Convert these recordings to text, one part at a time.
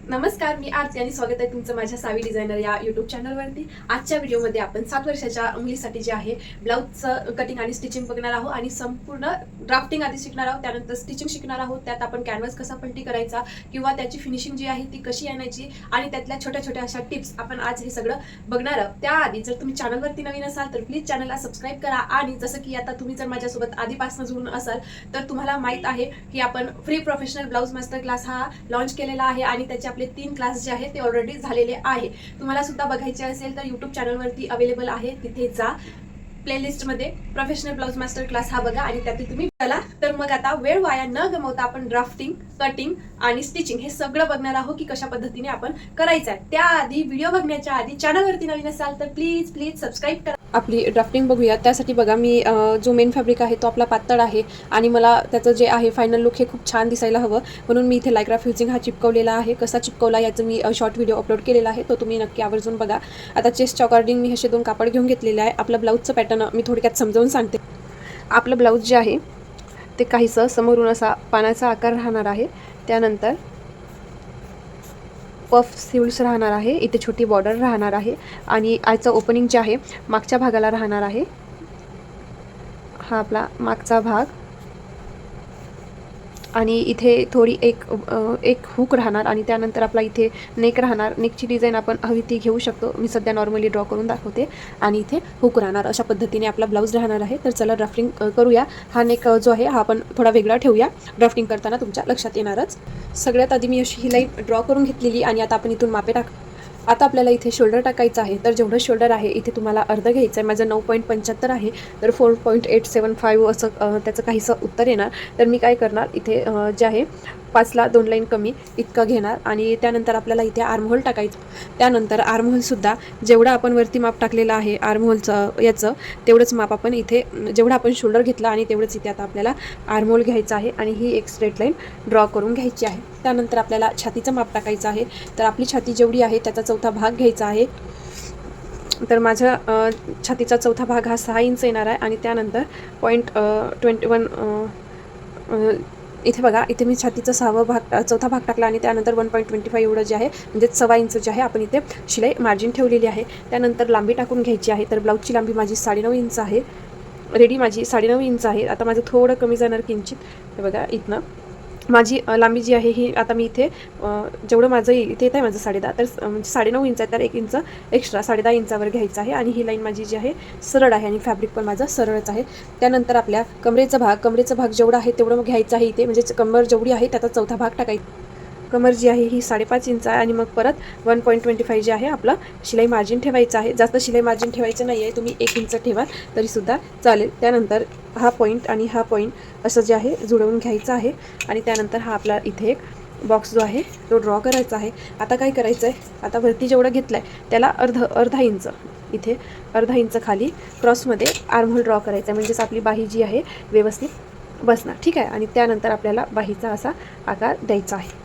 नमस्कार, मी आरती आणि स्वागत आहे तुमचं माझ्या सावी डिझायनर या यूट्यूब चॅनलवरती. आजच्या व्हिडिओमध्ये आपण 7 वर्षाच्या मुलीसाठी जे आहे ब्लाऊजचं कटिंग आणि स्टिचिंग बघणार आहोत आणि संपूर्ण ड्राफ्टिंग आधी शिकणार आहोत, त्यानंतर स्टिचिंग शिकणार आहोत. त्यात आपण कॅनव्हास कसा पलटी करायचा किंवा त्याची फिनिशिंग जी आहे ती कशी आणायची आणि त्यातल्या छोट्या छोट्या अशा टिप्स आपण आज हे सगळं बघणार आहोत. त्याआधी जर तुम्ही चॅनलवरती नवीन असाल तर प्लीज चॅनलला सबस्क्राईब करा आणि जसं की आता तुम्ही जर माझ्यासोबत आधीपासून जुळून असाल तर तुम्हाला माहीत आहे की आपण free professional blouse master class हा लॉन्च केलेला आहे आणि त्याचे आपले 3 क्लास जे आहे ते ऑलरेडी झालेले आहे. तुम्हाला सुद्धा बघायचे असेल तर यूट्यूब चॅनलवरती अवेलेबल आहे, तिथे जा, प्लेलिस्टमध्ये प्रोफेशनल ब्लाऊज मास्टर क्लास हा बघा आणि त्यातून तुम्ही चला. तर मग आता वेळ वाया न गमावता आपण ड्राफ्टिंग, कटिंग आणि स्टिचिंग हे सगळं बघणार आहोत की कशा पद्धतीने आपण करायचं आहे. त्याआधी व्हिडिओ बघण्याच्या आधी चॅनलवरती नवीन असाल तर प्लीज प्लीज सबस्क्राईब करा. आपली ड्राफ्टिंग बघूया. त्यासाठी बघा मी जो मेन फॅब्रिक आहे तो आपला पातळ आहे आणि मला त्याचं जे आहे फायनल लुक हे खूप छान दिसायला हवं, म्हणून मी इथे लायक्रा फ्युजिंग हा चिपकवलेला आहे. कसा चिपकवला याचं मी शॉर्ट व्हिडिओ अपलोड केलेला आहे, तो तुम्ही नक्की आवर्जून बघा. आता चेस्टच्या अकॉर्डिंग मी असे 2 कापड घेऊन घेतलेले आहे. आपलं ब्लाऊजचं पॅटर्न मी थोडक्यात समजावून सांगते. आपलं ब्लाऊज जे आहे ते काहीसं समोरून असा पानाचा आकार राहणार आहे, त्यानंतर पफ स्लीव्स राहणार आहे, इथे छोटी बॉर्डर राहणार आहे आणि आयचं ओपनिंग जे आहे मागच्या भागाला राहणार आहे. हा आपला मागचा भाग आणि इथे थोडी एक हुक राहणार आणि त्यानंतर आपला इथे नेक राहणार. नेकची डिझाईन आपण हवी ती घेऊ शकतो, मी सध्या नॉर्मली ड्रॉ करून दाखवते. आणि इथे हुक राहणार. अशा पद्धतीने आपला ब्लाऊज राहणार आहे. तर चला ड्राफ्टिंग करूया. हा नेक जो आहे हा आपण थोडा वेगळा ठेवूया, ड्राफ्टिंग करताना तुमच्या लक्षात येणारच. सगळ्यात आधी मी अशी ही लाईन ड्रॉ करून घेतलेली आणि आता आपण इथून मापे आता आपल्याला इथे शोल्डर टाकायचं आहे. तर जेवढं शोल्डर आहे इथे तुम्हाला अर्ध घ्यायचं आहे. माझं 9.75 आहे, तर 4.875 असं त्याचं काहीसं उत्तर येणार. तर मी काय करणार, इथे जे आहे 5ला 2 लाईन कमी इतकं घेणार आणि त्यानंतर आपल्याला इथे आर्महोल टाकायचं. त्यानंतर आर्महोलसुद्धा जेवढं आपण वरती माप टाकलेलं आहे आर्महोलचं याचं तेवढंच माप आपण इथे, जेवढं आपण शोल्डर घेतलं आणि तेवढंच इथे आता आपल्याला आर्महोल घ्यायचं आहे आणि ही एक स्ट्रेट लाईन ड्रॉ करून घ्यायची आहे. त्यानंतर आपल्याला छातीचं माप टाकायचं आहे. तर आपली छाती जेवढी आहे त्याचा 4था भाग घ्यायचा आहे. तर माझ्या छातीचा 4था भाग हा 6 इंच येणार आहे आणि त्यानंतर 0.21 इथे बघा, इथे मी छातीचा 4था भाग टाकला आणि त्यानंतर 1.25 एवढं जे आहे म्हणजे 1.25 इंच जे आहे आपण इथे शिलाई मार्जिन ठेवलेली आहे. त्यानंतर लांबी टाकून घ्यायची आहे. तर ब्लाऊजची लांबी माझी 9.5 इंच आहे, रेडी माझी 9.5 इंच आहे. आता माझं थोडं कमी जाणार किंचित. हे बघा, इथनं माझी लांबी जी आहे ही आता मी इथे जेवढं माझं इथे येत आहे माझं 10.5, तर 9.5 इंच आहे, तर 1 इंच एक्स्ट्रा 10.5 इंचावर घ्यायचं आहे. आणि ही लाईन माझी जी आहे सरळ आहे आणि फॅब्रिक पण माझं सरळच आहे. त्यानंतर आपल्या कमरेचा भाग जेवढा आहे तेवढं घ्यायचं आहे इथे, म्हणजे कमर जेवढी आहे त्याचा 4था भाग टाकायचा. कमर जी आहे ही 5.5 इंच आहे आणि मग परत 1.25 जे आहे आपलं शिलाई मार्जिन ठेवायचं आहे. जास्त शिलाई मार्जिन ठेवायचं नाही आहे, तुम्ही 1 इंच ठेवा तरीसुद्धा चालेल. त्यानंतर हा पॉईंट आणि हा पॉईंट असं जे आहे जुळवून घ्यायचं आहे आणि त्यानंतर हा आपला इथे एक बॉक्स जो आहे तो ड्रॉ करायचा आहे. आता काय करायचं आहे, आता वरती जेवढं घेतलं आहे त्याला अर्धा इंच, इथे अर्धा इंच खाली क्रॉसमध्ये आर्महोल ड्रॉ करायचा आहे, म्हणजेच आपली बाही जी आहे व्यवस्थित बसणार. ठीक आहे. आणि त्यानंतर आपल्याला बाहीचा असा आकार द्यायचा आहे.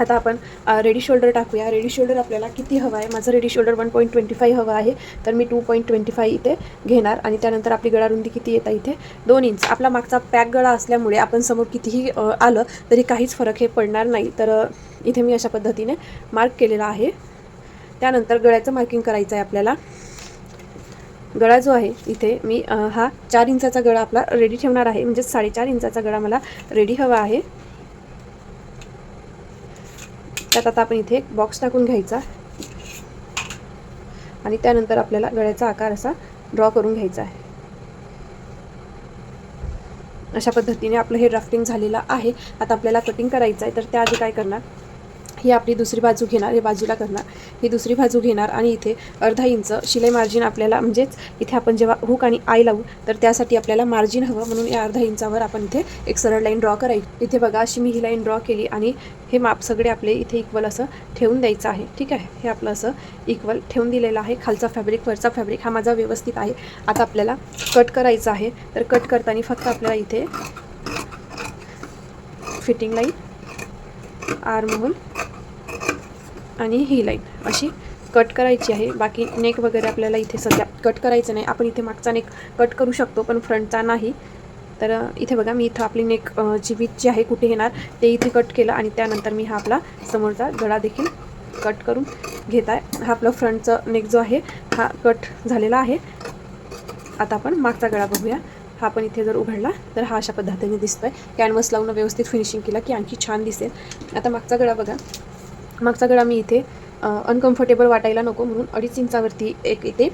आता आपण रेडी शोल्डर टाकूया. रेडी शोल्डर आपल्याला किती हवं आहे, माझं रेडी शोल्डर 1.25 हवं आहे, तर मी 2.25 इथे घेणार. आणि त्यानंतर आपली गळारुंदी किती येतं इथे 2 इंच. आपला मागचा पॅक गळा असल्यामुळे आपण समोर कितीही आलं तरी काहीच फरक हे पडणार नाही. तर इथे मी अशा पद्धतीने मार्क केलेला आहे. त्यानंतर गळ्याचं मार्किंग करायचं आहे आपल्याला. गळा जो आहे इथे मी हा 4 इंचाचा गळा आपला रेडी ठेवणार आहे, म्हणजे 4.5 इंचाचा गळा मला रेडी हवा आहे. त्यात आता आपण इथे एक बॉक्स टाकून घ्यायचा आणि त्यानंतर आपल्याला गळ्याचा आकार असा ड्रॉ करून घ्यायचा आहे. अशा पद्धतीने आपलं हे ड्राफ्टिंग झालेलं आहे. आता आपल्याला कटिंग करायचं आहे, तर त्याआधी काय करणार, ही आपली दुसरी बाजू घेणार, हे बाजूला करणार, ही दुसरी बाजू घेणार आणि इथे अर्धा इंच शिलाई मार्जिन आपल्याला, म्हणजेच इथे आपण जेव्हा हुक आणि आय लावू तर त्यासाठी आपल्याला मार्जिन हवं, म्हणून या अर्धा इंचावर आपण इथे एक सरळ लाईन ड्रॉ करायची. इथे बघा, अशी मी ही लाईन ड्रॉ केली आणि हे माप सगळे आपले इथे इक्वल असं ठेवून द्यायचं आहे. ठीक आहे. हे आपलं असं इक्वल ठेवून दिलेलं आहे. खालचा फॅब्रिक वरचा फॅब्रिक हा माझा व्यवस्थित आहे. आता आपल्याला कट करायचं आहे. तर कट करताना फक्त आपल्याला इथे फिटिंग लाईन, आर्महोल आणि ही लाईन अशी कट करायची आहे. बाकी नेक वगैरे आपल्याला इथे सध्या कट करायचं नाही. आपण इथे मागचा नेक कट करू शकतो पण फ्रंटचा नाही. तर इथे बघा मी इथं आपली नेक जी वीथ जी आहे कुठे येणार ते इथे कट केलं आणि त्यानंतर मी हा आपला समोरचा गळा देखील कट करून घेत आहे. हा आपला फ्रंटचा नेक जो आहे हा कट झालेला आहे. आता आपण मागचा गळा बघूया. हा पण इथे जर उघडला तर हा अशा पद्धतीने दिसतोय. कॅनव्हस लावून व्यवस्थित फिनिशिंग केलं की आणखी छान दिसेल. आता मागचा गळा बघा. मागचा गळा मी इथे अनकम्फर्टेबल वाटायला नको म्हणून 2.5 इंचावरती इथे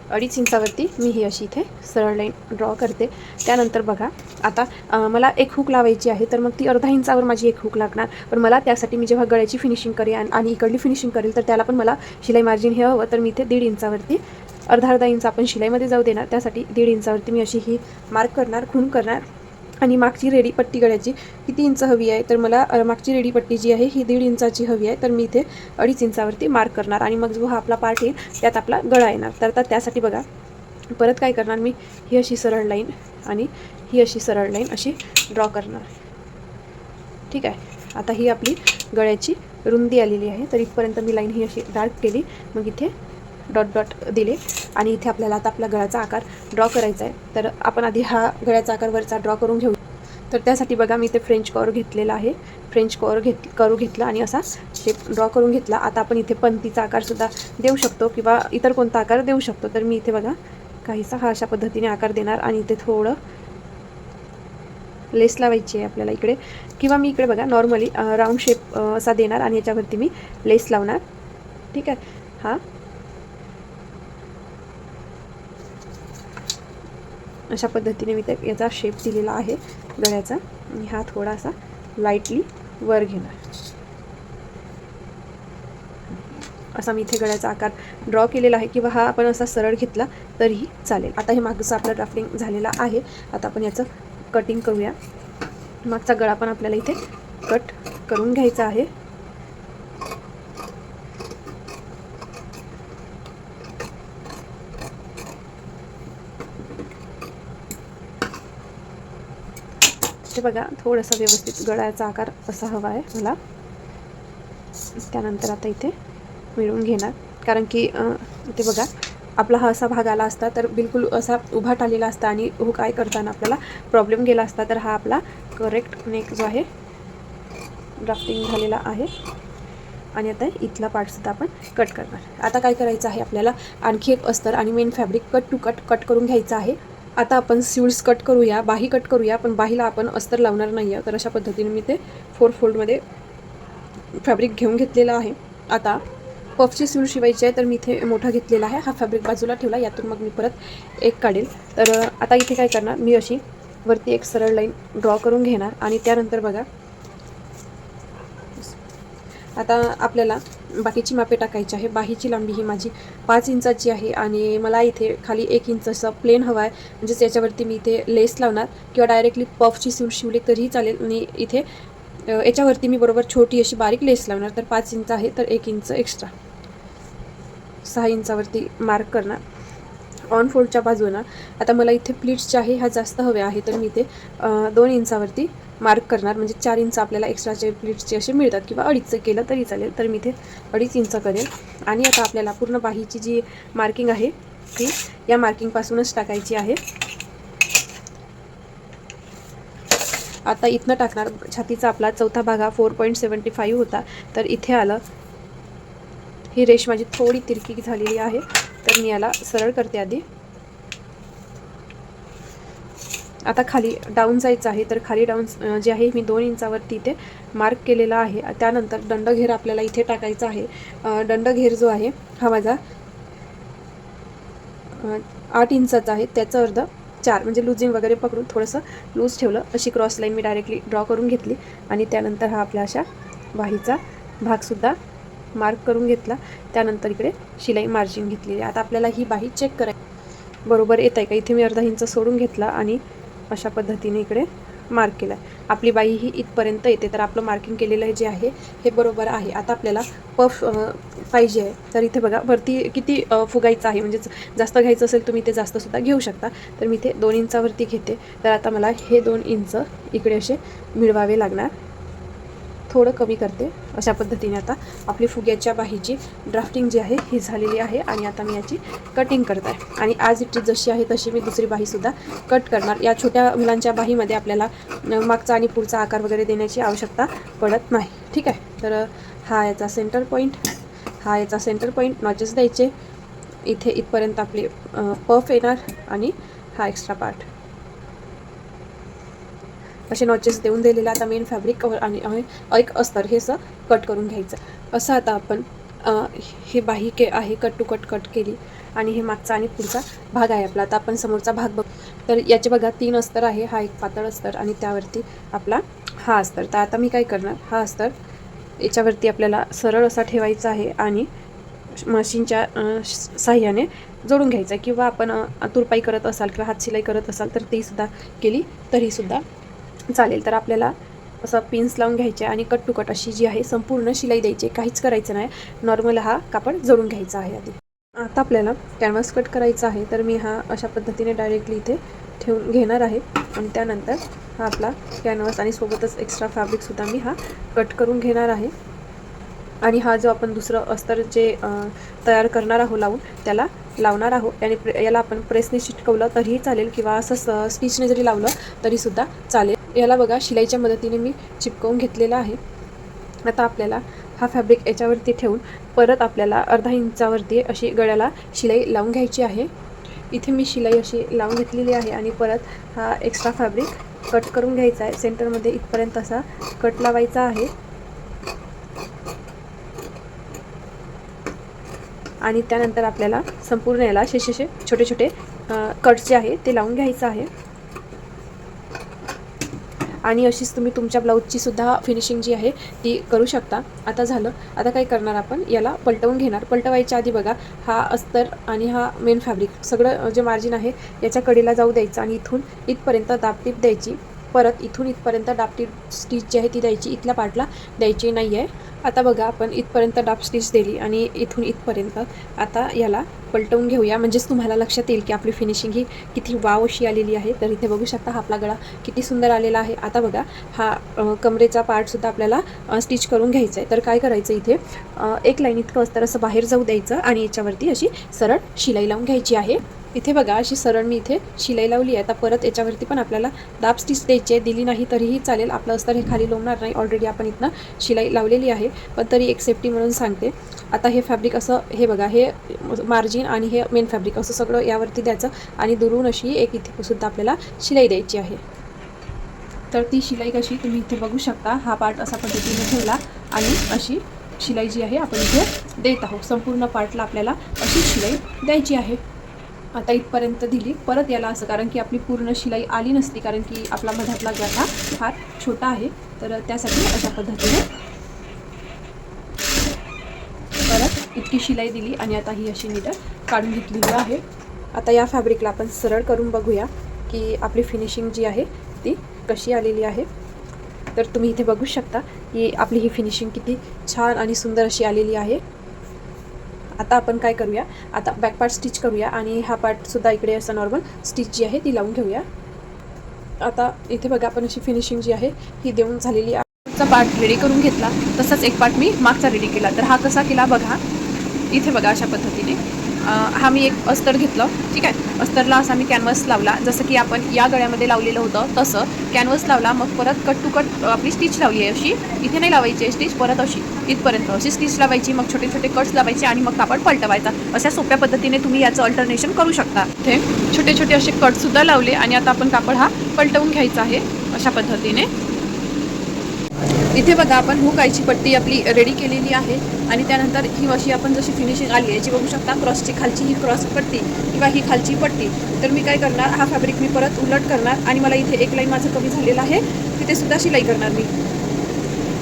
2.5 इंचावरती मी ही अशी इथे सरळ लाईन ड्रॉ करते. त्यानंतर बघा आता मला एक हुक लावायची आहे, तर मग ती अर्धा इंचावर माझी एक हुक लागणार. पण मला त्यासाठी मी जेव्हा गळ्याची फिनिशिंग करेन आणि इकडली फिनिशिंग करेल तर त्याला पण मला शिलाई मार्जिन हे हवं. तर मी इथे 1.5 इंचावरती अर्धा इंच आपण शिलाईमध्ये जाऊ देणार. त्यासाठी 1.5 इंचावरती मी अशी ही मार्क करणार, खूण करणार. आणि मागची रेडी पट्टी गळ्याची किती इंच हवी आहे, तर मला मागची रेडी पट्टी जी आहे ही 1.5 इंचाची हवी आहे. तर मी इथे 2.5 इंचावरती मार्क करणार आणि मग जो हा आपला पार्ट येईल त्यात आपला गळा येणार. तर आता त्यासाठी बघा परत काय करणार मी, ही अशी सरळ लाईन आणि ही अशी सरळ लाईन अशी ड्रॉ करणार. ठीक आहे. आता ही आपली गळ्याची रुंदी आलेली आहे. तर इथपर्यंत मी लाईन ही अशी डार्क केली. मग इथे डॉट डॉट दिले आणि इथे आपल्याला आता आपला गळ्याचा आकार ड्रॉ करायचा आहे. तर आपण आधी हा गळ्याचा आकार वरचा ड्रॉ करून घेऊ. तर त्यासाठी बघा मी इथे फ्रेंच कॉर घेतलेला आहे. फ्रेंच कॉर करू घेतला आणि असा शेप ड्रॉ करून घेतला. आता आपण इथे पंतीचा आकारसुद्धा देऊ शकतो किंवा इतर कोणता आकार देऊ शकतो. तर मी इथे बघा काहीसा हा अशा पद्धतीने आकार देणार आणि इथे थोडं लेस लावायची आहे आपल्याला इकडे, किंवा मी इकडे बघा नॉर्मली राऊंड शेप असा देणार आणि याच्यावरती मी लेस लावणार. ठीक आहे. हा अशा पद्धतीने मी याचा शेप दिलेला आहे गळ्याचा आणि हा थोडासा लाईटली वर घेणार. असा मी इथे गळ्याचा आकार ड्रॉ केलेला आहे किंवा हा आपण असा सरळ घेतला तरीही चालेल. आता हे मागचं आपलं ड्राफ्टिंग झालेलं आहे. आता आपण याचं कटिंग करूया. मागचा गळा पण आपल्याला इथे कट करून घ्यायचा आहे. ते बघा थोडंसं व्यवस्थित गळ्याचा आकार असा हवा आहे मला. त्यानंतर आता इथे मिळवून घेणार, कारण की इथे बघा आपला हा असा भाग आला असता तर बिलकुल असा उभाट आलेला असता आणि हो काय करताना आपल्याला प्रॉब्लेम गेला असता. तर हा आपला करेक्ट नेक जो आहे ड्राफ्टिंग झालेला आहे. आणि आता इथला पार्टसुद्धा आपण कट करणार. आता काय करायचं आहे आपल्याला, आणखी एक अस्तर आणि main fabric cut to cut करून घ्यायचं आहे. आता आपण स्यूल्स कट करूया, बाही कट करूया, पण बाहीला आपण अस्तर लावणार नाही आहे. तर अशा पद्धतीने मी ते 4 फोल्डमध्ये फॅब्रिक घेऊन घेतलेला आहे. आता पफची स्यूल शिवायची आहे तर मी इथे मोठा घेतलेला आहे. हा फॅब्रिक बाजूला ठेवला. यातून मग मी परत एक काढेल. तर आता इथे काय करणार मी, अशी वरती एक सरळ लाईन ड्रॉ करून घेणार आणि त्यानंतर बघा आता आपल्याला बाकीची मापे टाकायची आहे. बाहीची लांबी ही माझी 5 इंचाची आहे आणि मला इथे खाली 1 इंच असं प्लेन हवा आहे. म्हणजेच याच्यावरती मी इथे लेस लावणार किंवा डायरेक्टली पफची स्यूल शिवली तरीही चालेल. आणि इथे याच्यावरती मी बरोबर छोटी अशी बारीक लेस लावणार. तर 5 इंच आहे तर 1 इंच एक्स्ट्रा 6 इंचावरती मार्क करणार. ऑन फोल्डच्या बाजूनं आता मला इथे प्लीट्स जे आहे ह्या जास्त हवे आहे तर मी इथे 2 इंचावरती मार्क करणार. म्हणजे 4 इंच आपल्याला एक्स्ट्राचे प्लीट्सचे असे मिळतात किंवा 2.5 केलं तरी चालेल. तर मी इथे 2.5 इंच करेल. आणि आता आपल्याला पूर्ण बाहीची जी मार्किंग आहे ती या मार्किंगपासूनच टाकायची आहे. आता इथनं टाकणार. छातीचा आपला चौथा भाग हा 4.75 होता तर इथे आलं. ही रेष माझी थोडी तिरकी झालेली आहे तर मी याला सरळ करते आधी. आता खाली डाऊन जायचं आहे तर खाली डाऊन जे आहे मी 2 इंचावरती इथे मार्क केलेला आहे. त्यानंतर दंडघेर आपल्याला इथे टाकायचा आहे. दंडघेर जो आहे हा माझा 8 इंचाचा आहे. त्याचं अर्ध 4 म्हणजे लूजिंग वगैरे पकडून थोडंसं लूज ठेवलं. अशी क्रॉस लाईन मी डायरेक्टली ड्रॉ करून घेतली आणि त्यानंतर हा आपल्या अशा बाहीचा भागसुद्धा मार्क करून घेतला. त्यानंतर इकडे शिलाई मार्जिन घेतलेली आहे. आता आपल्याला ही बाही चेक करायची बरोबर येत आहे का. इथे मी अर्धा इंच सोडून घेतला आणि अशा पद्धतीने इकडे मार्क केला. आपली बाही ही इथपर्यंत येते तर आपलं मार्किंग केलेलं जे आहे हे बरोबर आहे. आता आपल्याला पफ पाहिजे आहे तर इथे बघा वरती किती फुगायचं आहे. म्हणजे जास्त घ्यायचं असेल तुम्ही ते जास्तसुद्धा घेऊ शकता. तर मी इथे 2 इंचावरती घेते. तर आता मला हे 2 इंच इकडे असे मिळवावे लागणार. थोडं कमी करते. अशा पद्धतीने आता आपली फुग्याच्या बाहीची ड्राफ्टिंग जी आहे ही झालेली आहे आणि आता मी याची कटिंग करत आहे. आणि आज इट जशी आहे तशी मी दुसरी बाहीसुद्धा कट करणार. या छोट्या मुलांच्या बाहीमध्ये आपल्याला मागचा आणि पुढचा आकार वगैरे देण्याची आवश्यकता पडत नाही. ठीक आहे. तर हा याचा सेंटर पॉईंट नॉचेस द्यायचे. इथे इथपर्यंत आपली पफ येणार आणि हा एक्स्ट्रा पार्ट असे नॉचेस देऊन दिलेला. आता मेन फॅब्रिक कवर आणि एक अस्तर हे असं कट करून घ्यायचं. असं आता आपण हे बाही आहे कट टू कट केली आणि हे मागचा आणि पुढचा भाग आहे आपला. आता आपण समोरचा भाग बघ. तर याचे बघा 3 अस्तर आहे. हा एक पातळ अस्तर आणि त्यावरती आपला हा अस्तर. तर आता मी काय करणार, हा अस्तर याच्यावरती आपल्याला सरळ असा ठेवायचा आहे आणि मशीनच्या साह्याने जोडून घ्यायचं. किंवा आपण तुरपाई करत असाल किंवा हात शिलाई करत असाल तर तीसुद्धा केली तरीसुद्धा चालेल. तर आपल्याला असं पिन्स लावून घ्यायचे आणि कट टू कट अशी जी आहे संपूर्ण शिलाई द्यायची. काहीच करायचं नाही, नॉर्मल हा कापड जोडून घ्यायचा आहे. आधी आता आपल्याला कॅनव्हास कट करायचा आहे. तर मी हा अशा पद्धतीने डायरेक्टली इथे ठेवून घेणार आहे आणि त्यानंतर हा आपला कॅनव्हास आणि सोबतच एक्स्ट्रा फॅब्रिकसुद्धा मी हा कट करून घेणार आहे. आणि हा जो आपण दुसरं अस्तर जे तयार करणार आहोत लावून त्याला लावणार आहोत. आणि याला आपण प्रेसने चिटकवलं तरीही चालेल किंवा असं स्टिचने जरी लावलं तरीसुद्धा चालेल. याला बघा शिलाईच्या मदतीने मी चिपकवून घेतलेला आहे. आता आपल्याला हा फॅब्रिक याच्यावरती ठेवून परत आपल्याला अर्धा इंचावरती अशी गळ्याला शिलाई लावून घ्यायची आहे. इथे मी शिलाई अशी लावून घेतलेली आहे आणि परत हा एक्स्ट्रा फॅब्रिक कट करून घ्यायचा आहे. सेंटरमध्ये इथपर्यंत असा कट लावायचा आहे आणि त्यानंतर आपल्याला संपूर्ण याला असे छोटे छोटे कट्स जे आहे ते लावून घ्यायचं आहे. आणि अशीच तुम्ही तुमच्या ब्लाऊजची सुद्धा फिनिशिंग जी आहे ती करू शकता. आता झालं. आता काय करणार, आपण याला पलटवून घेणार. पलटवायच्या आधी बघा हा अस्तर आणि हा मेन फॅब्रिक सगळं जे मार्जिन आहे याच्या कडेला जाऊ द्यायचं आणि इथून इथपर्यंत दाबटीप द्यायची. परत इथून इथपर्यंत दाबटीप स्टिच जी आहे ती द्यायची, इथल्या पार्टला द्यायची नाही आहे. आता बघा आपण इथपर्यंत डाब स्टिच दिली आणि इथून इथपर्यंत आता याला पलटवून घेऊया. म्हणजेच तुम्हाला लक्षात येईल की आपली फिनिशिंग ही किती वाव अशी आलेली आहे. तर इथे बघू शकता हा आपला गळा किती सुंदर आलेला आहे. आता बघा हा कमरेचा पार्टसुद्धा आपल्याला स्टिच करून घ्यायचा आहे. तर काय करायचं, इथे एक लाईन इतकं अस्तर असं बाहेर जाऊ द्यायचं आणि याच्यावरती अशी सरळ शिलाई लावून घ्यायची आहे. इथे बघा अशी सरळ मी इथे शिलाई लावली आहे. आता परत याच्यावरती पण आपल्याला दाब स्टिच द्यायची आहे. दिली नाही तरीही चालेल, आपलं अस्तर हे खाली लोंबणार नाही. ऑलरेडी आपण इथनं शिलाई लावलेली आहे, पण तरी एक सेफ्टी म्हणून सांगते. आता हे फॅब्रिक असं हे बघा, हे मार्जिन आणि हे मेन फॅब्रिक असं सगळं यावरती द्यायचं आणि दुरून अशी एक इथे सुद्धा आपल्याला शिलाई द्यायची आहे. तर ती शिलाई कशी तुम्ही इथे बघू शकता. हा पार्ट असा पद्धतीने ठेवला आणि अशी शिलाई जी आहे आपण इथे देत आहोत. संपूर्ण पार्टला आपल्याला अशी शिलाई द्यायची आहे. आता इथपर्यंत दिली. परत याला असं, कारण की आपली पूर्ण शिलाई आली नसती, कारण की आपला मधातला गाठा फार छोटा आहे. तर त्यासाठी अशा पद्धतीने परत इतकी शिलाई दिली आणि आता ही अशी नीट काढून घेतलेली आहे. आता या फॅब्रिकला आपण सरळ करून बघूया की आपली फिनिशिंग जी आहे ती कशी आलेली आहे. तर तुम्ही इथे बघू शकता की आपली ही फिनिशिंग किती छान आणि सुंदर अशी आलेली आहे. आता आपण काय करूया, आता बॅक पार्ट स्टिच करूया आणि हा पार्टसुद्धा इकडे असं नॉर्मल स्टिच जी आहे ती लावून घेऊया. आता इथे बघा आपण अशी फिनिशिंग जी आहे ही देऊन झालेली आहे. चा पार्ट रेडी करून घेतला, तसंच एक पार्ट मी मागचा रेडी केला. तर हा कसा केला बघा, इथे बघा अशा पद्धतीने हा मी एक अस्तर घेतलं. ठीक आहे, अस्तरला असा मी कॅनव्हास लावला, जसं की आपण या गळ्यामध्ये लावलेलं होतं तसं कॅनव्हास लावला. मग परत कट टू कट आपली स्टिच लावली आहे अशी. इथे नाही लावायची आहे स्टिच, परत अशी इथपर्यंत अशी स्टिच लावायची. मग छोटे छोटे कट्स लावायचे आणि मग कापड पलटवायचा. अशा सोप्या पद्धतीने तुम्ही याचं अल्टरनेशन करू शकता. इथे छोटे छोटे असे कटसुद्धा लावले आणि आता आपण कापड हा पलटवून घ्यायचा आहे अशा पद्धतीने. इथे बघा आपण हुकायची पट्टी आपली रेडी केलेली आहे आणि त्यानंतर ही अशी आपण जशी फिनिशिंग आली याची बघू शकता. क्रॉसची खालची ही क्रॉस पट्टी किंवा ही खालची पट्टी. तर मी काय करणार, हा फॅब्रिक मी परत उलट करणार आणि मला इथे एक लाईन माझं कमी झालेलं आहे, तिथे सुद्धा शिलाई करणार मी.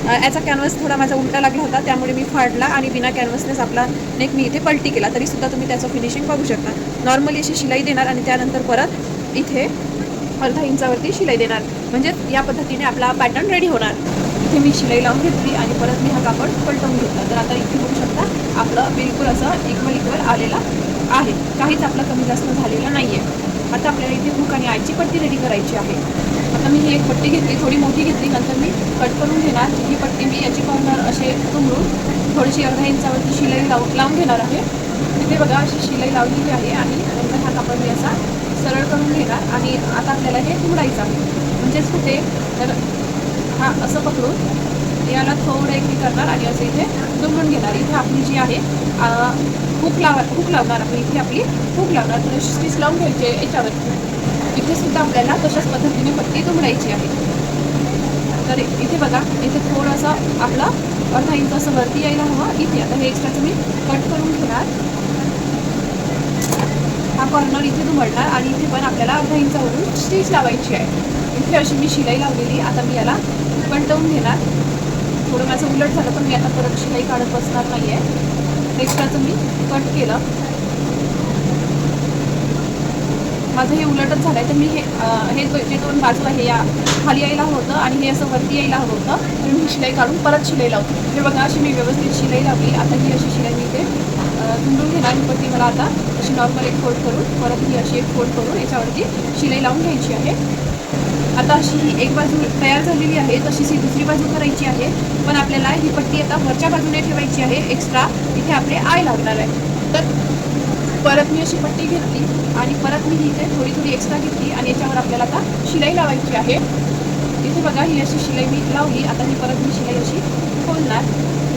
याचा कॅनव्हास थोडा माझा उलटा लागला होता, त्यामुळे मी फाडला आणि बिना कॅनव्हासनेच आपला नेक मी इथे पलटी केला. तरीसुद्धा तुम्ही त्याचं फिनिशिंग बघू शकता. नॉर्मली अशी शिलाई देणार आणि त्यानंतर परत इथे अर्धा इंचावरती शिलाई देणार. म्हणजे या पद्धतीने आपला पॅटर्न रेडी होणार. इथे मी शिलाई लावून घेतली आणि परत मी हा कापड पलटवून घेतला. तर आता इथे बघू शकता आपलं बिलकुल असं इक्वल आलेला आहे, काहीच आपलं कमी जास्त झालेलं नाही आहे. आता आपल्याला इथे हुक आणि आयची पट्टी रेडी करायची आहे. आता मी ही एक पट्टी घेतली, थोडी मोठी घेतली, नंतर मी कट करून घेणार. ही पट्टी मी याची कॉर्नर असे तुंबरून थोडीशी अर्ध्या इंचावरती शिलाई लावून घेणार आहे. तिथे बघा अशी शिलाई लावलेली आहे आणि नंतर हा कापड मी असा सरळ करून घेणार आणि आता आपल्याला हे तुमडायचं आहे. म्हणजेच कुठे तर हा असं पकडून याला थोडं एक करणार आणि असं इथे दुमडून घेणार. इथे आपली जी आहे हुक लावणार आपण, इथे आपली हुक लावणार. तर स्टिच लावून घ्यायची आहे याच्यावर. इथे सुद्धा आपल्याला तशाच पद्धतीने पट्टी दुमडायची आहे. तर इथे बघा, इथे थोडंसं आपलं अर्धा इंच असं वरती यायला हवं इथे. आता हे एक्स्ट्राचं मी कट करून घेणार. हा कॉर्नर इथे दुमडणार आणि इथे पण आपल्याला अर्धा इंचावरून स्टिच लावायची आहे. इथे अशी मी शिलाई लावलेली. आता मी याला पलटवून घेणार. थोडं माझं उलट झालं पण मी आता परत शिलाई काढत बसणार नाही आहे. एक्स्ट्राचं मी कट केलं. माझं हे उलटच झालं आहे. तर मी हे जे दोन बाजू आहे या खाली यायला होतं आणि हे असं वरती यायला होतं. तर मी शिलाई काढून परत शिलाई लावते. हे बघा अशी मी व्यवस्थित शिलाई लावली. आता ही अशी शिलाई मी इथे तुंबून घेणार. पण ती मला आता अशी नॉर्मल एक फोल्ड करून परत ही अशी एक फोल्ड करून याच्यावरती शिलाई लावून घ्यायची आहे. आता अशी ही एक बाजू तयार झालेली आहे, तशीच ही दुसरी बाजू करायची आहे. पण आपल्याला ही पट्टी आता वरच्या बाजूने ठेवायची आहे. एक्स्ट्रा इथे आपले आय लागणार आहे. तर परत मी अशी पट्टी घेतली आणि परत मी इथे थोडी थोडी एक्स्ट्रा घेतली आणि याच्यावर आपल्याला आता शिलाई लावायची आहे. इथे बघा ही अशी शिलाई मी लावली. आता ही परत मी शिलाई अशी खोलणार,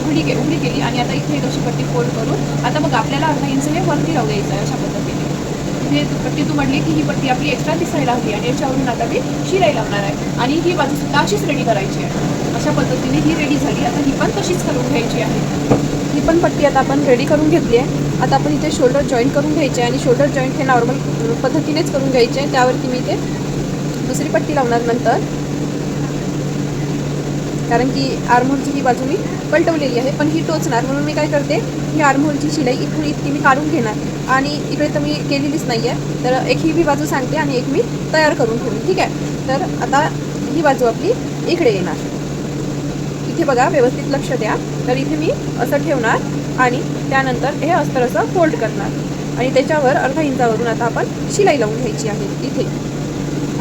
उघडी केली आणि आता इथे एक अशी पट्टी फोल्ड करून आता मग आपल्याला अर्धा इंच हे वरती लावू द्यायचं आहे. अशा पद्धतीने इथे पट्टी तुमडली की ही पट्टी आपली एक्स्ट्रा दिसायला हवी आणि याच्यावरून आता मी शिलाई लावणार आहे आणि ही बाजू सुद्धा अशीच रेडी करायची आहे. अशा पद्धतीने ही रेडी झाली. आता ही पण तशीच करून घ्यायची आहे. ही पण पट्टी आता आपण रेडी करून घेतली आहे. आता आपण इथे शोल्डर जॉईंट करून घ्यायचे आहे आणि शोल्डर जॉईंट हे नॉर्मल पद्धतीनेच करून घ्यायचे आहे. त्यावरती मी इथे दुसरी पट्टी लावणार नंतर, कारण की आर्महोलची ही बाजू मी पलटवलेली आहे पण ही टोचणार. म्हणून मी काय करते, ही आर्महोलची शिलाई इथून इतकी मी काढून घेणार आणि इकडे तर मी केलेलीच नाही आहे. तर एक ही बी बाजू सांगते आणि एक मी तयार करून ठेवली. ठीक आहे. तर आता ही बाजू आपली इकडे येणार. इथे बघा व्यवस्थित लक्ष द्या. तर इथे मी असं ठेवणार आणि त्यानंतर हे अस्तर असं फोल्ड करणार आणि त्याच्यावर अर्धा इंचावरून आता आपण शिलाई लावून घ्यायची आहे. इथे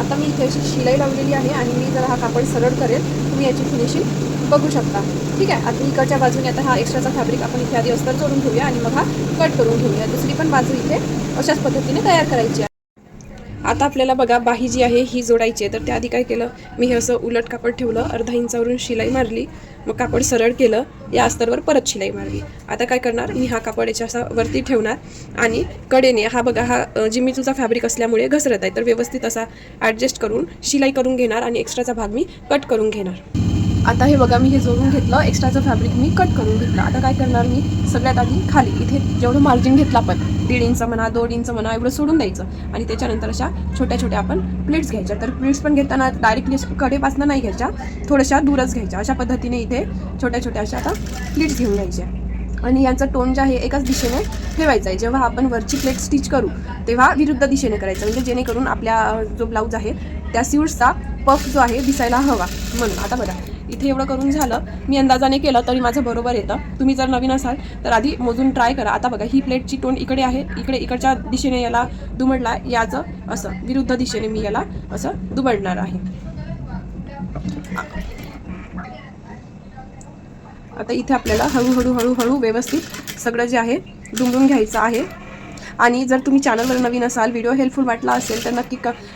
आता मी इथे अशी शिलाई लावलेली आहे आणि मी जर हा कापड सरळ करेल तुम्ही याची फिनिशिंग बघू शकता. ठीक आहे. आता इकडच्या बाजूने आता हा एक्स्ट्राचा फॅब्रिक आपण इथे आधी अस्तर जोडून ठेवूया आणि मग हा कट करून घेऊया. दुसरी पण बाजू इथे अशाच पद्धतीने तयार करायची आहे. आता आपल्याला बघा बाही जी आहे ही जोडायची आहे. तर त्याआधी काय केलं, मी हे असं उलट कापड ठेवलं, अर्धा इंचावरून शिलाई मारली, मग कापड सरळ केलं, या अस्तरवर परत शिलाई मारली. आता काय करणार, मी हा कापड याच्या असा वरती ठेवणार आणि कडेने हा बघा हा जिमीचूचा फॅब्रिक असल्यामुळे घसरत आहे. तर व्यवस्थित असा ॲडजस्ट करून शिलाई करून घेणार आणि एक्स्ट्राचा भाग मी कट करून घेणार. आता हे बघा मी हे जोडून घेतलं, एक्स्ट्राचं फॅब्रिक मी कट करून घेतलं. आता काय करणार, मी सगळ्यात आधी खाली इथे जेवढं मार्जिन घेतलं आपण 1.5 इंच म्हणा 2 इंच म्हणा एवढं सोडून द्यायचं आणि त्याच्यानंतर अशा छोट्या छोट्या आपण प्लेट्स घ्यायच्या. तर प्लेट्स पण घेताना डायरेक्टली कडेपासून नाही घ्यायच्या, थोड्याशा दूरच घ्यायच्या. अशा पद्धतीने इथे छोट्या छोट्या अशा आता प्लेट्स घेऊन घ्यायच्या आणि यांचं टोन जे आहे एकाच दिशेने ठेवायचं आहे. जेव्हा आपण वरची प्लेट स्टिच करू तेव्हा विरुद्ध दिशेने करायचं, म्हणजे जेणेकरून आपल्या जो ब्लाऊज आहे त्या स्लीव्सचा पफ जो आहे दिसायला हवा म्हणून. आता बघा इथे एवढं करून झालं, मी अंदाजाने केलं तरी माझं बरोबर येतं. तुम्ही जर नवीन असाल तर आधी मोजून ट्राय करा. आता बघा ही प्लेटची टोन इकडे आहे, इकडच्या दिशेने याला दुमडला, याचं असं विरुद्ध दिशेने मी याला असं दुमडणार आहे. आता इथे आपल्याला हळूहळू हळूहळू व्यवस्थित सगळं जे आहे दुमडून घ्यायचं आहे. आणि जर तुम्ही चॅनलवर नवीन असाल, व्हिडिओ हेल्पफुल वाटला असेल तर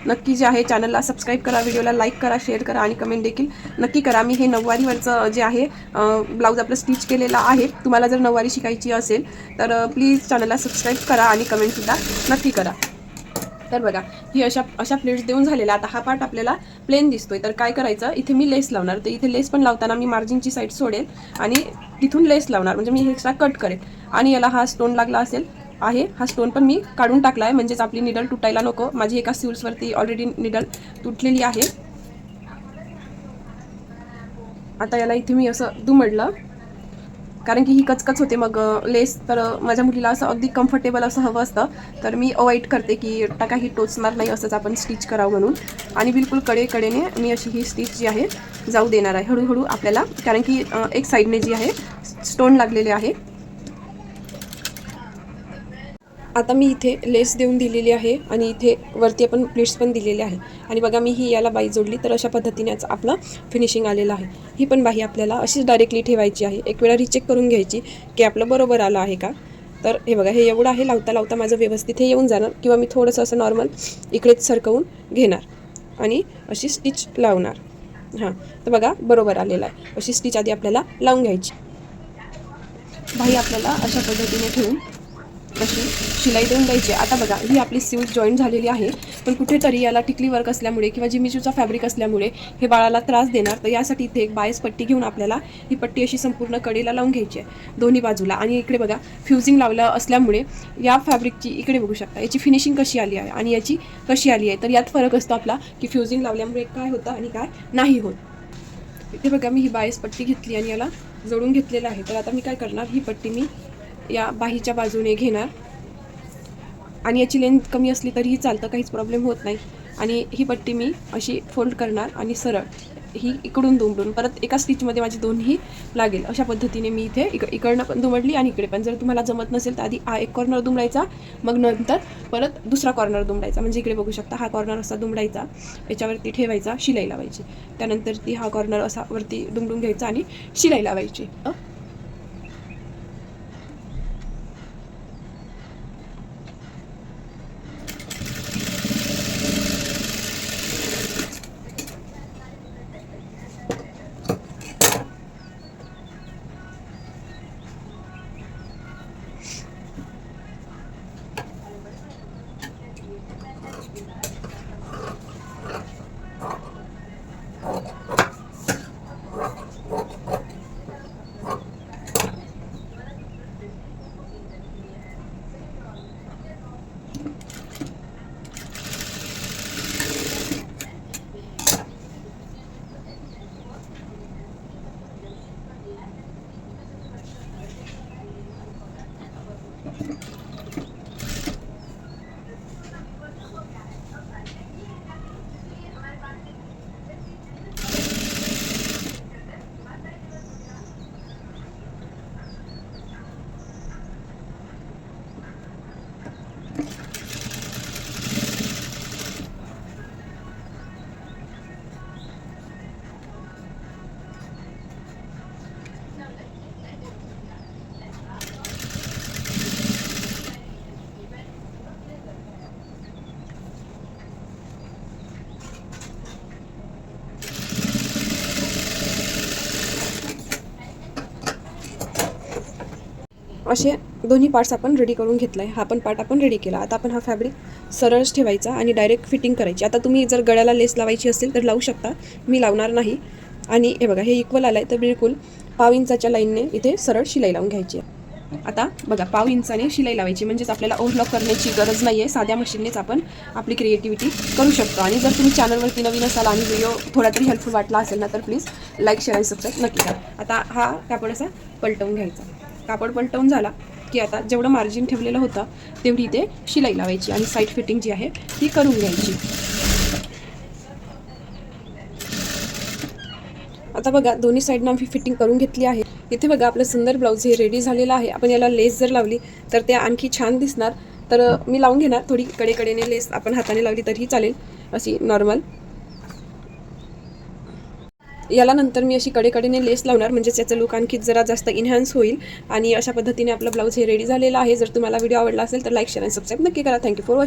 नक्की जे आहे चॅनलला सबस्क्राईब करा, व्हिडिओला लाईक करा, शेअर करा आणि कमेंट देखील नक्की करा. मी हे नऊवारीवरचं जे आहे ब्लाऊज आपलं स्टिच केलेलं आहे. तुम्हाला जर नऊवारी शिकायची असेल तर प्लीज चॅनलला सबस्क्राईब करा आणि कमेंटसुद्धा नक्की करा. तर बघा ही अशा प्लेट्स देऊन झालेल्या. आता हा पार्ट आपल्याला प्लेन दिसतोय, तर काय करायचं, इथे मी लेस लावणार. तर इथे लेस पण लावताना मी मार्जिनची साईड सोडेल आणि तिथून लेस लावणार, म्हणजे मी हे एक्स्ट्रा कट करेल. आणि याला हा स्टोन लागला असेल आहे, हा स्टोन पण मी काढून टाकला आहे, म्हणजेच आपली निडल तुटायला नको. माझी एका स्लीव्सवरती ऑलरेडी निडल तुटलेली आहे. आता याला इथे मी असं दुमडलं, कारण की ही कचकच होते मग लेस. तर माझ्या मुलीला असं अगदी कम्फर्टेबल असं हवं असतं, तर मी अवॉइड करते की काही टोचणार नाही असंच आपण स्टिच करावं म्हणून. आणि बिलकुल कडेने मी अशी ही स्टिच जी आहे जाऊ देणार आहे हळूहळू आपल्याला, कारण की एक साईडने जी आहे स्टोन लागलेले आहे. आता मी इथे लेस देऊन दिलेली आहे आणि इथे वरती आपण प्लीट्स पण दिलेले आहे आणि बघा मी ही याला बाई जोडली, तर अशा पद्धतीनेच आपलं फिनिशिंग आलेलं आहे. ही पण बाही आपल्याला अशीच डायरेक्टली ठेवायची आहे. एक वेळा रिचेक करून घ्यायची की आपलं बरोबर आलं आहे का. तर हे बघा, हे एवढं आहे, लावता लावता माझं व्यवस्थित हे येऊन जाणार, किंवा मी थोडंसं असं नॉर्मल इकडेच सरकवून घेणार आणि अशी स्टिच लावणार. हां, तर बघा बरोबर आलेलं आहे. अशी स्टिच आधी आपल्याला लावून घ्यायची. बाही आपल्याला अशा पद्धतीने ठेवून अशी शिलाई देऊन द्यायची. आता बघा, ही आपली स्लीव्ह जॉईंट झालेली आहे, पण कुठेतरी याला टिकली वर्क असल्यामुळे किंवा जिमीचूचा फॅब्रिक असल्यामुळे हे बाळाला त्रास देणार. तर यासाठी इथे एक बायस पट्टी घेऊन आपल्याला ही पट्टी अशी संपूर्ण कडेला लावून घ्यायची आहे दोन्ही बाजूला. आणि इकडे बघा फ्युजिंग लावलं असल्यामुळे या फॅब्रिकची इकडे बघू शकता याची फिनिशिंग कशी आली आहे आणि याची कशी आली आहे. तर यात फरक असतो आपला की फ्युजिंग लावल्यामुळे काय होतं आणि काय नाही होत. इथे बघा मी ही बायस पट्टी घेतली आणि याला जोडून घेतलेलं आहे. तर आता मी काय करणार, ही पट्टी मी या बाहीच्या बाजूने घेणार आणि याची लेंथ कमी असली तरीही चालतं, काहीच प्रॉब्लेम होत नाही. आणि ही पट्टी मी अशी फोल्ड करणार आणि सरळ ही इकडून दुमडून परत एका स्टिचमध्ये माझी दोन्ही लागेल अशा पद्धतीने मी इथे इकडनं पण दुमडली आणि इकडे पण. जर तुम्हाला जमत नसेल तर आधी एक कॉर्नर दुमडायचा, मग नंतर परत दुसरा कॉर्नर दुमडायचा. म्हणजे इकडे बघू शकता हा कॉर्नर असा दुमडायचा, याच्यावरती ठेवायचा, शिलाई लावायची. त्यानंतर ती हा कॉर्नर असा वरती दुमडून घ्यायचा आणि शिलाई लावायची. असे दोन्ही पार्ट्स आपण रेडी करून घेतला आहे. हा पण पार्ट आपण रेडी केला. आता आपण हा फॅब्रिक सरळच ठेवायचा आणि डायरेक्ट फिटिंग करायची. आता तुम्ही जर गळ्याला लेस लावायची असेल तर लावू शकता, मी लावणार नाही. आणि हे बघा, हे इक्वल आलं आहे तर बिलकुल 1/2 इंचाच्या लाईनने इथे सरळ शिलाई लावून घ्यायची आहे. आता बघा 1/2 इंचाने शिलाई लावायची, म्हणजेच आपल्याला ओव्हरलॉक करण्याची गरज नाही आहे. साध्या मशीननेच आपण आपली क्रिएटिव्हिटी करू शकतो. आणि जर तुम्ही चॅनलवरती नवीन असाल आणि व्हिडिओ थोडा तरी हेल्पफुल वाटला असेल ना, तर प्लीज लाईक, शेअर आणि सबस्क्राईब नक्की करा. आता हा कापड असा पलटवून घ्यायचा. कापड पलटवून झाला की आता जेवढं मार्जिन ठेवलेलं होतं तेवढी इथे शिलाई लावायची आणि साईड फिटिंग जी आहे ती करून घ्यायची. आता बघा दोन्ही साईडनं आम्ही फिटिंग करून घेतली आहे. इथे बघा आपलं सुंदर ब्लाऊज हे रेडी झालेलं आहे. आपण याला लेस जर लावली तर ते आणखी छान दिसणार. तर मी लावून घेणार, थोडी कडेकडेने लेस आपण हाताने लावली तरीही चालेल, अशी नॉर्मल. याला नंतर मी अशी कडेकडेने लेस लावणार, म्हणजेच याचं लुक आणखी जरा जास्त इन्हॅन्स होईल. आणि अशा पद्धतीने आपला ब्लाऊज हे रेडी झालेला आहे. जर तुम्हाला व्हिडिओ आवडला असेल तर लाईक, शेअर आणि सबस्क्राईब नक्की करा. Thank you for watching.